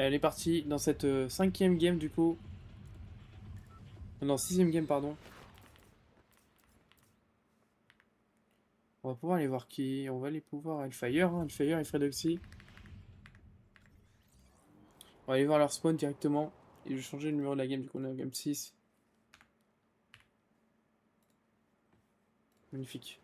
Elle est partie dans cette cinquième game du coup. Non, sixième game, pardon. On va pouvoir aller voir qui. On va aller pouvoir Hellfire, hein. Hellfire et Fredoxy. On va aller voir leur spawn directement. Et je vais changer le numéro de la game, du coup on est en game 6. Magnifique.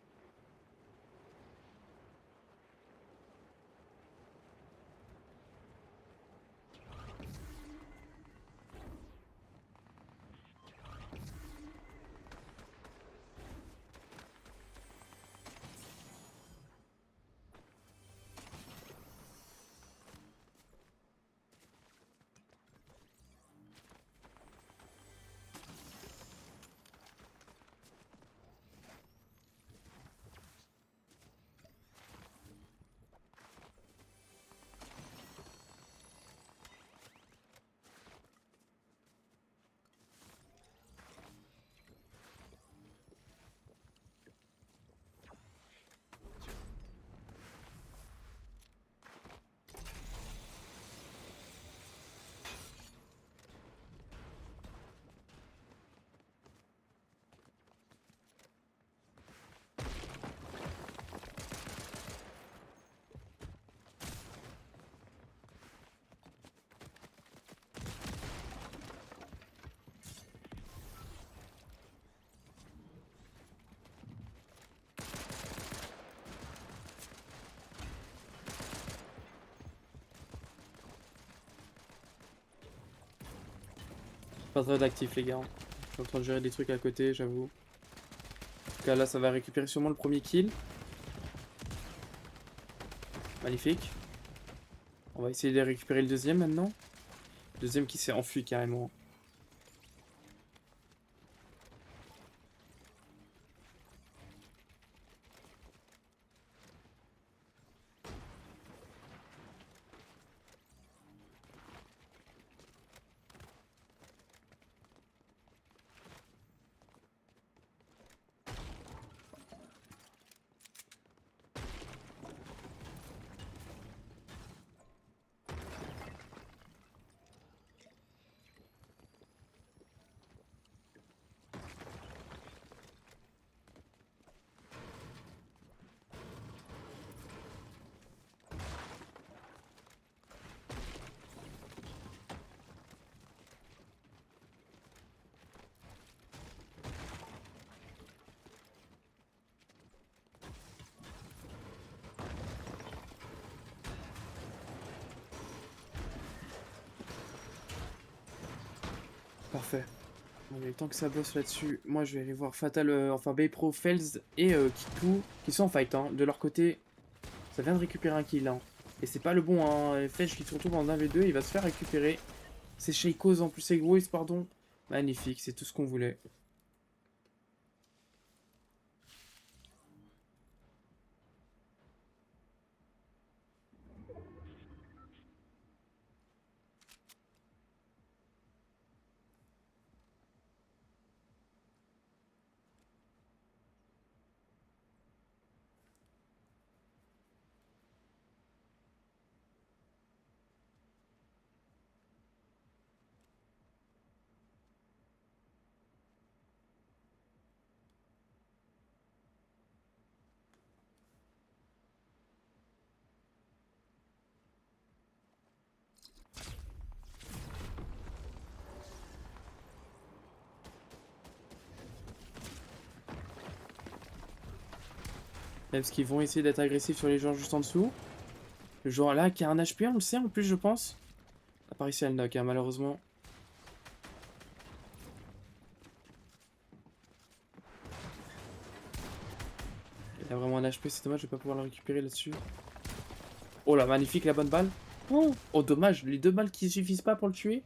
Pas très actif les gars. Je suis en train de gérer des trucs à côté, j'avoue. En tout cas là ça va récupérer sûrement le premier kill. Magnifique. On va essayer de récupérer le deuxième maintenant. Le deuxième qui s'est enfui carrément. Parfait. Bon, il y a le temps que ça bosse là-dessus. Moi, je vais aller voir Fatal, enfin Baypro, Fells et Kiku, qui sont en fight. Hein. De leur côté, ça vient de récupérer un kill. Hein. Et c'est pas le bon. Hein. Fetch qui se retrouve en 1v2, il va se faire récupérer. C'est Sheikos en plus, c'est Egoist, pardon. Magnifique, c'est tout ce qu'on voulait. Même parce qu'ils vont essayer d'être agressifs sur les joueurs juste en dessous. Le joueur là qui a un HP, on le sait en plus, je pense. A pas réussi à le knock, hein, malheureusement. Il a vraiment un HP, c'est dommage, je vais pas pouvoir le récupérer là-dessus. Oh là, magnifique la bonne balle. Oh, oh dommage, les deux balles qui suffisent pas pour le tuer.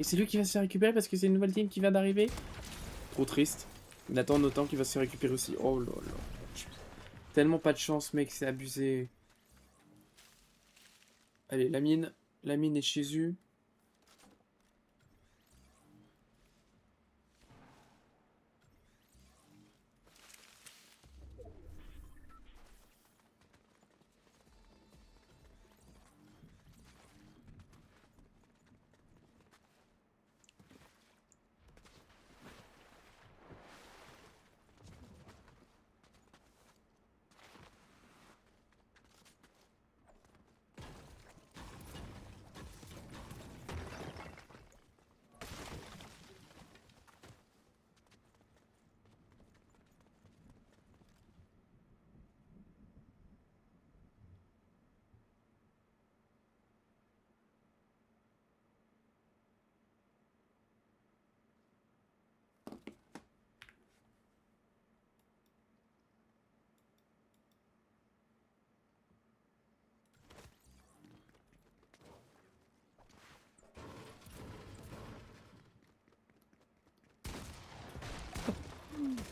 Et c'est lui qui va se faire récupérer parce que c'est une nouvelle team qui vient d'arriver. Trop triste. Il attend autant qu'il va se faire récupérer aussi. Oh là là. Tellement pas de chance, mec, c'est abusé. Allez, la mine. La mine est chez eux.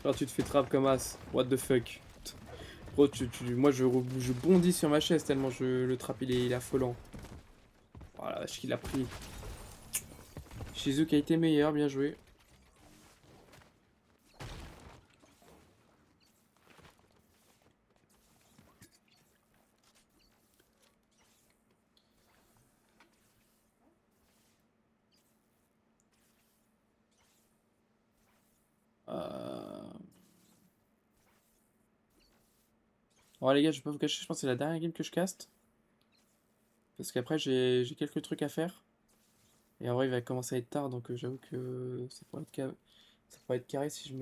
Alors tu te fais trap comme as. What the fuck. Gros, moi je bondis sur ma chaise tellement le trap il est affolant. Oh la vache qu'il a pris. Shizuka a été meilleur, bien joué. Bon les gars, je vais pas vous cacher, je pense que c'est la dernière game que je caste. Parce qu'après j'ai quelques trucs à faire. Et en vrai il va commencer à être tard donc j'avoue que ça pourrait être carré si je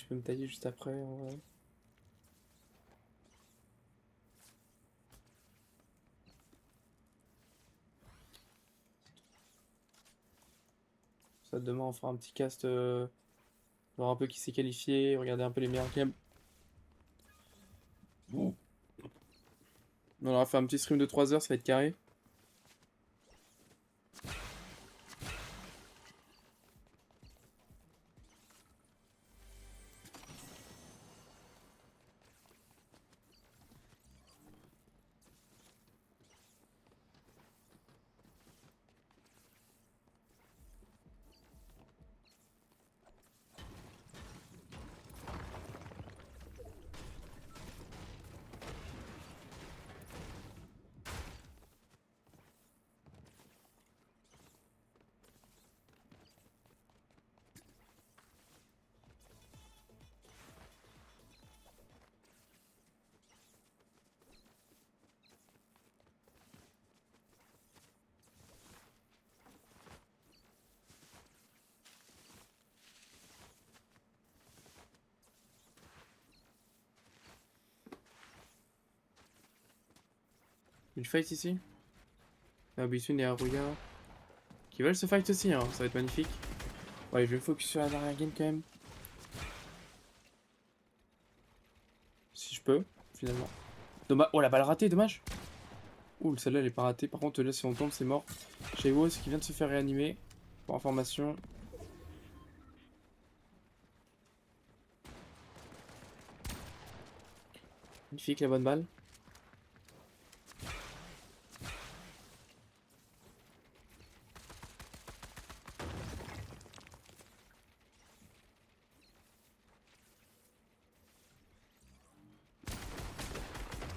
peux me tailler juste après en vrai. Ça demain on fera un petit cast, voir un peu qui s'est qualifié, regarder un peu les meilleurs games. Bon. On aura fait un petit stream de 3 heures, ça va être carré. Une fight ici. Abitune et Aruya qui veulent se fight aussi, hein. Ça va être magnifique. Ouais, je vais me focus sur la dernière game quand même. Si je peux, finalement. Dommage. Oh la balle ratée, dommage. Ouh, celle-là elle est pas ratée. Par contre, là, si on tombe, c'est mort. Chez Woz qui vient de se faire réanimer. Pour information. Magnifique la bonne balle.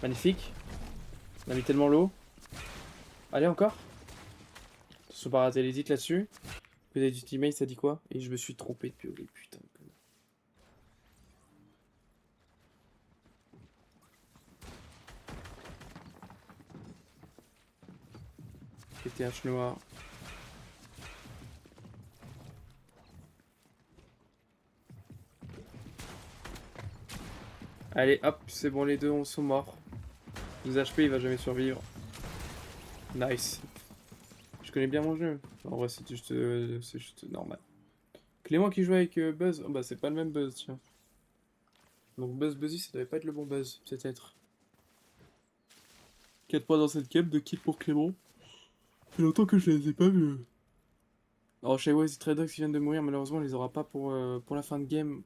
Magnifique. On a mis tellement l'eau. Allez, encore. Attention pas rater les hits là-dessus. Peut-être du teammate, ça dit quoi? Et je me suis trompé depuis les putain. PTH noir. Allez, hop, c'est bon, les deux on sont morts. 12 HP, il va jamais survivre. Nice. Je connais bien mon jeu. En vrai, c'est juste normal. Clément qui joue avec Buzz. Oh, bah, c'est pas le même Buzz, tiens. Donc, Buzzy, ça devait pas être le bon Buzz, peut-être. 4 points dans cette game, 2 kills pour Clément. Ça fait longtemps que je les ai pas vus. Alors, chez Waze et Tradox qui viennent de mourir, malheureusement, on les aura pas pour la fin de game.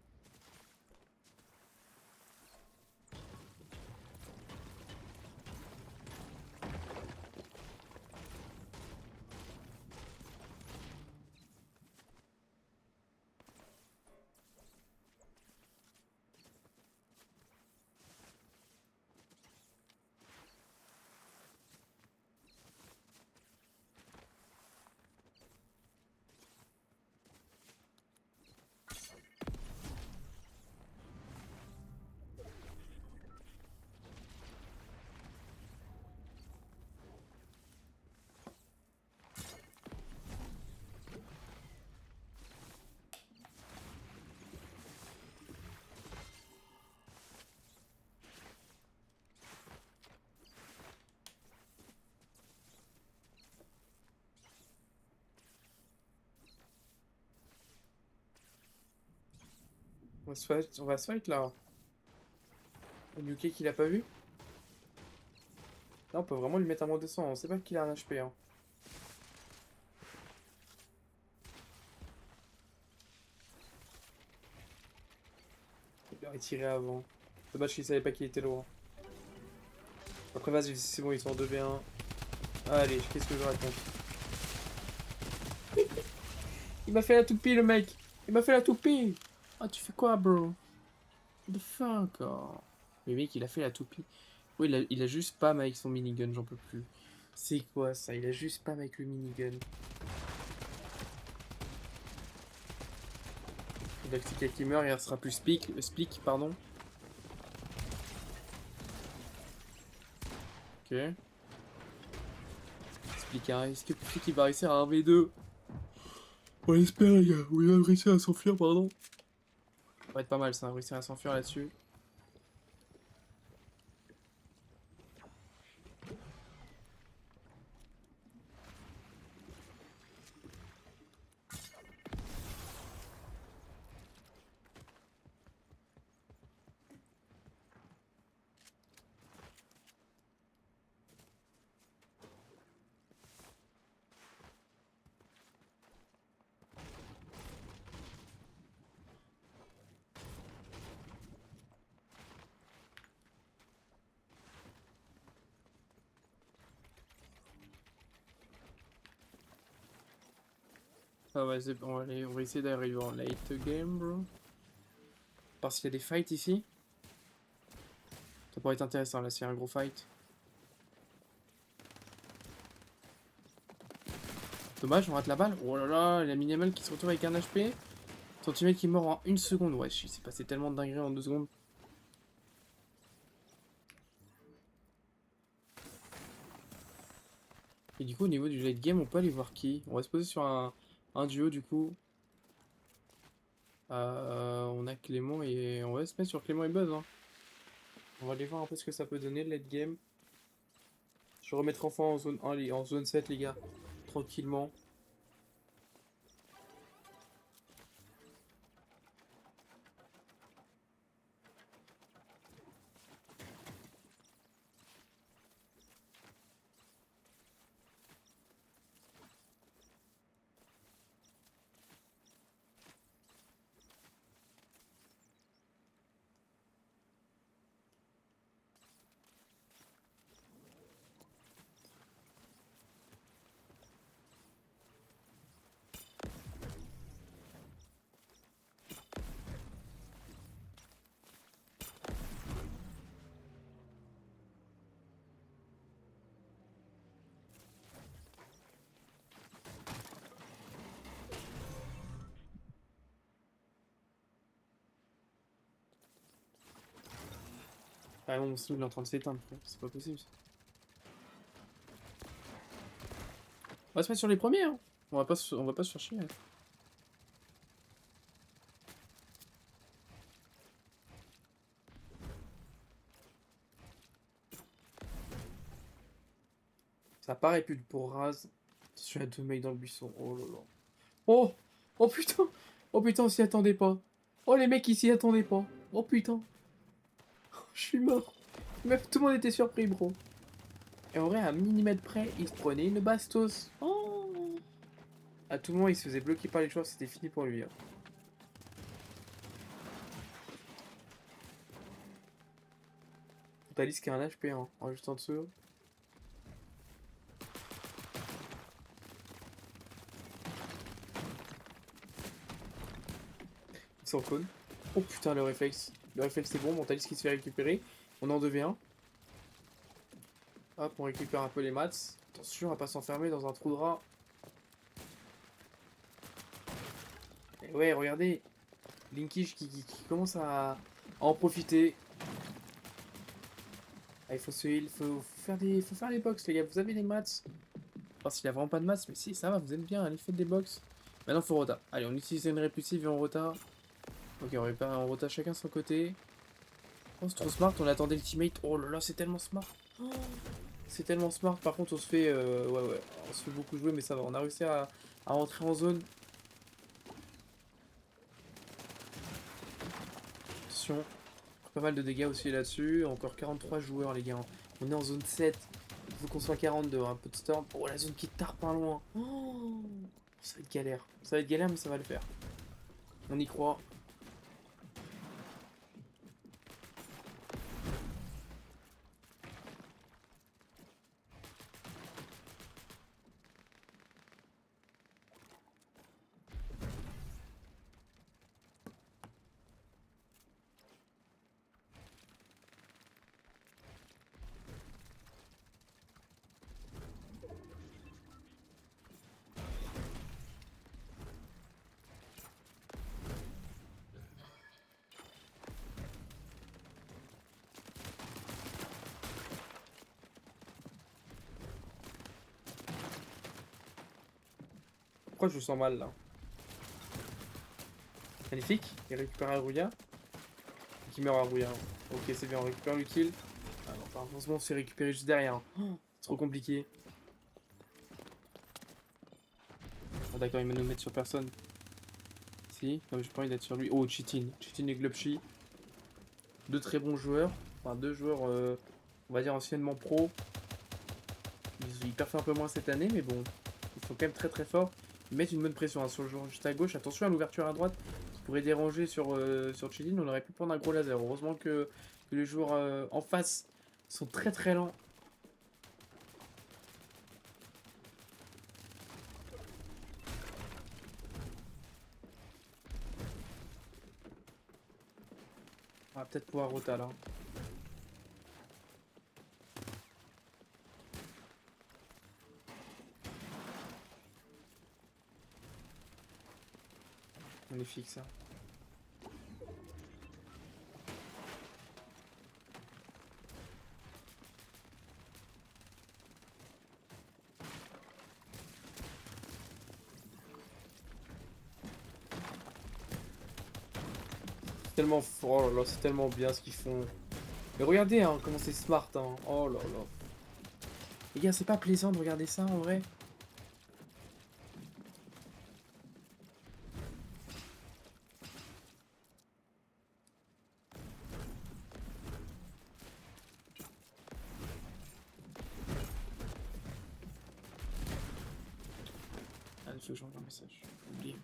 On va se fight là. Yuki qui l'a pas vu. Là, on peut vraiment lui mettre un moins 200. On sait pas qu'il a un HP. Hein. Il aurait tiré avant. Dommage qu'il savait pas qu'il était loin. Après, vas-y, c'est bon, ils sont en 2v1. Allez, qu'est-ce que je raconte? Il m'a fait la toupie, le mec. Il m'a fait la toupie. Ah, tu fais quoi, bro? What the fuck? Oh. Mais mec, il a fait la toupie. Oui, il a juste pas avec son minigun, j'en peux plus. C'est quoi ça? Il a juste pas avec le minigun. Galactica qui meurt, il sera plus Splik, pardon. Ok. Splik, hein. Est-ce que Splik il va réussir à 1v2? On l'espère, les gars. Ou il va réussir à s'enfuir, pardon. Ça va être pas mal ça, réussir à s'enfuir là-dessus. Ah ouais, on va essayer d'arriver en late game, bro. Parce qu'il y a des fights ici. Ça pourrait être intéressant là, s'il y a un gros fight. Dommage, on rate la balle. Oh là là, la minimal qui se retrouve avec un HP. Son teammate qui meurt en 1 seconde. Ouais, il s'est passé tellement de dingueries en 2 secondes. Et du coup, au niveau du late game, on peut aller voir qui? On va se poser sur un duo du coup. On a Clément et on va se mettre sur Clément et Buzz. Hein. On va aller voir un peu ce que ça peut donner le late game. Je vais remettre enfin en zone 1, en zone 7, les gars. Tranquillement. Ah mon stream il est en train de s'éteindre, c'est pas possible. On va se mettre sur les premiers, hein. On va pas se faire chier. Hein. Ça paraît plus pour Raz. Attention, il y a 2 mecs dans le buisson. Oh là là. Oh! Oh putain! Oh putain, on s'y attendait pas. Oh les mecs, ils s'y attendaient pas. Oh putain. Je suis mort. Même tout le monde était surpris, bro. Et en vrai, à un millimètre près, il se prenait une bastos. Oh! À tout moment, il se faisait bloquer par les joueurs, c'était fini pour lui. Hein. Totalis qui a un HP, hein, en juste en dessous. Il s'en cône. Oh putain, le réflexe. Le réflexe c'est bon, Montalis qui se fait récupérer. On en 2v1. Hop, on récupère un peu les mats. Attention à pas s'enfermer dans un trou de rat. Et ouais, regardez. Linkish qui commence à en profiter. Ah, il faut se heal, faut faire des box les gars. Vous avez les mats. Parce qu'il a vraiment pas de mats, mais si, ça va, vous êtes bien. Allez, faites des box. Maintenant, faut rota. Allez, on utilise une répulsive et on rota. Ok, on rota chacun son côté. Oh, c'est trop smart, on attendait le teammate. Oh là là, c'est tellement smart. Oh, c'est tellement smart. Par contre, on se fait, ouais, on se fait beaucoup jouer, mais ça va. On a réussi à rentrer en zone. Attention. Pas mal de dégâts aussi là-dessus. Encore 43 joueurs, les gars. On est en zone 7. Il faut qu'on soit 42. Un peu de storm. Oh, la zone qui tarde pas loin. Oh, ça va être galère. Ça va être galère, mais ça va le faire. On y croit. Pourquoi je le sens mal là? Magnifique, il récupère Aruya. Qui meurt Aruya. Ok, c'est bien, on récupère le kill. Ah non, enfin, heureusement, on s'est récupéré juste derrière. Oh, c'est trop compliqué. Ah, d'accord, il va nous mettre sur personne. Si, non, mais j'ai pas envie d'être sur lui. Oh, Chitin. Chitin et Glubshi. Deux très bons joueurs. Enfin, deux joueurs, on va dire, anciennement pro. Ils perfent un peu moins cette année, mais bon, ils sont quand même très très forts. Ils mettent une bonne pression hein, sur le joueur juste à gauche. Attention à l'ouverture à droite qui pourrait déranger sur Chitin. On aurait pu prendre un gros laser. Heureusement que les joueurs en face sont très très lents. On va peut-être pouvoir rota là. Magnifique ça. C'est tellement fort, oh là là, c'est tellement bien ce qu'ils font. Mais regardez hein, comment c'est smart hein. Oh là là. Les gars, c'est pas plaisant de regarder ça en vrai. Ah, il faut que j'envoie un message. J'ai oublié.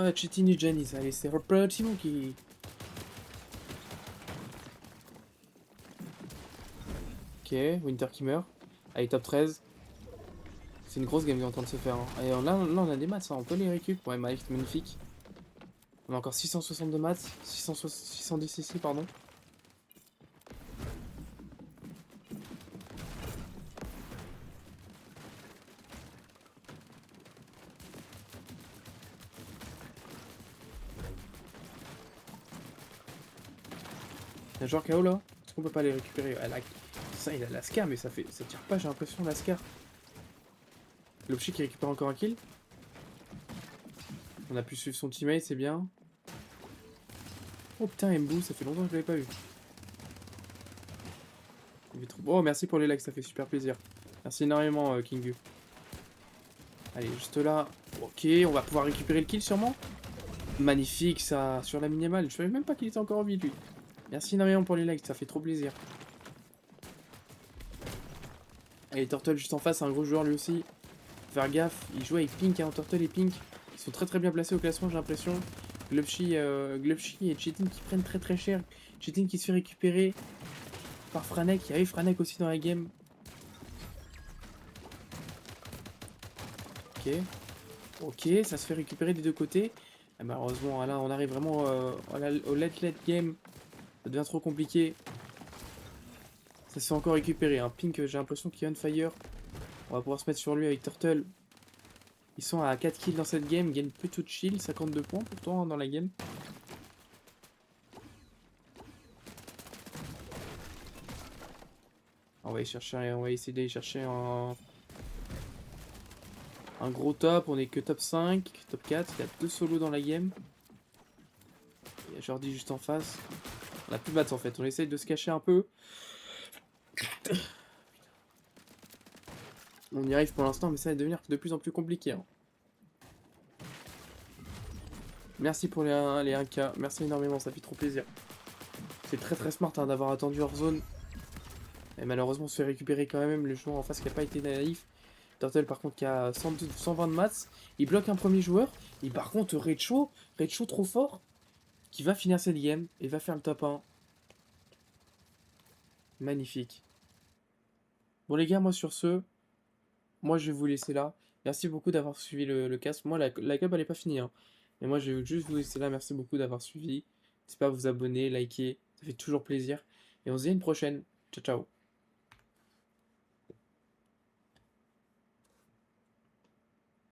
Ah, Chitin et Janice, allez, c'est reparti mon qui. Ok, Winter qui meurt. Allez, top 13. C'est une grosse game qui est en train de se faire. Hein. Et là, on a des maths, hein. On peut les récup. Ouais, Mike, magnifique. On a encore 662 maths. 610 ici, pardon. Il y a un joueur KO là. Est-ce qu'on peut pas les récupérer? Ça, il a l'Ascar, mais ça tire pas, j'ai l'impression, l'Ascar. L'Opchi qui récupère encore un kill. On a pu suivre son teammate, c'est bien. Oh putain, Mbu, ça fait longtemps que je l'avais pas vu. Oh, merci pour les likes, ça fait super plaisir. Merci énormément, Kingu. Allez, juste là. Ok, on va pouvoir récupérer le kill sûrement. Magnifique, ça, sur la minimale. Je savais même pas qu'il était encore en vie, lui. Merci énormément pour les likes, ça fait trop plaisir. Allez, Turtle juste en face, un gros joueur lui aussi. Faut faire gaffe, il joue avec Pink, hein, Turtle et Pink. Ils sont très très bien placés au classement, j'ai l'impression. Glubshi et Chitin qui prennent très très cher. Chitin qui se fait récupérer par Franek. Il y a eu Franek aussi dans la game. Ok. Ok, ça se fait récupérer des deux côtés. Et malheureusement, là, on arrive vraiment au late game. Ça devient trop compliqué. Ça se fait encore récupérer. Hein. Pink, j'ai l'impression qu'il est on fire. On va pouvoir se mettre sur lui avec Turtle. Ils sont à 4 kills dans cette game. Ils gagnent plutôt de chill. 52 points pourtant hein, dans la game. On va essayer d'aller chercher un gros top. On est que top 5, top 4. Il y a 2 solos dans la game. Il y a Jordi juste en face. On a plus de bats en fait. On essaye de se cacher un peu. On y arrive pour l'instant, mais ça va devenir de plus en plus compliqué, hein. Merci pour les 1K, merci énormément, ça fait trop plaisir. C'est très très smart hein, d'avoir attendu hors zone. Et malheureusement, on se fait récupérer quand même le joueur en face qui n'a pas été naïf. Turtle par contre qui a 120 de maths. Il bloque un premier joueur. Et par contre, Red Show trop fort, qui va finir cette game et va faire le top 1. Magnifique. Bon les gars, moi sur ce, moi je vais vous laisser là. Merci beaucoup d'avoir suivi le cast. Moi la cup elle est pas finie, hein. Mais moi je vais juste vous laisser là. Merci beaucoup d'avoir suivi. N'hésitez pas à vous abonner, liker. Ça fait toujours plaisir. Et on se dit à une prochaine. Ciao ciao.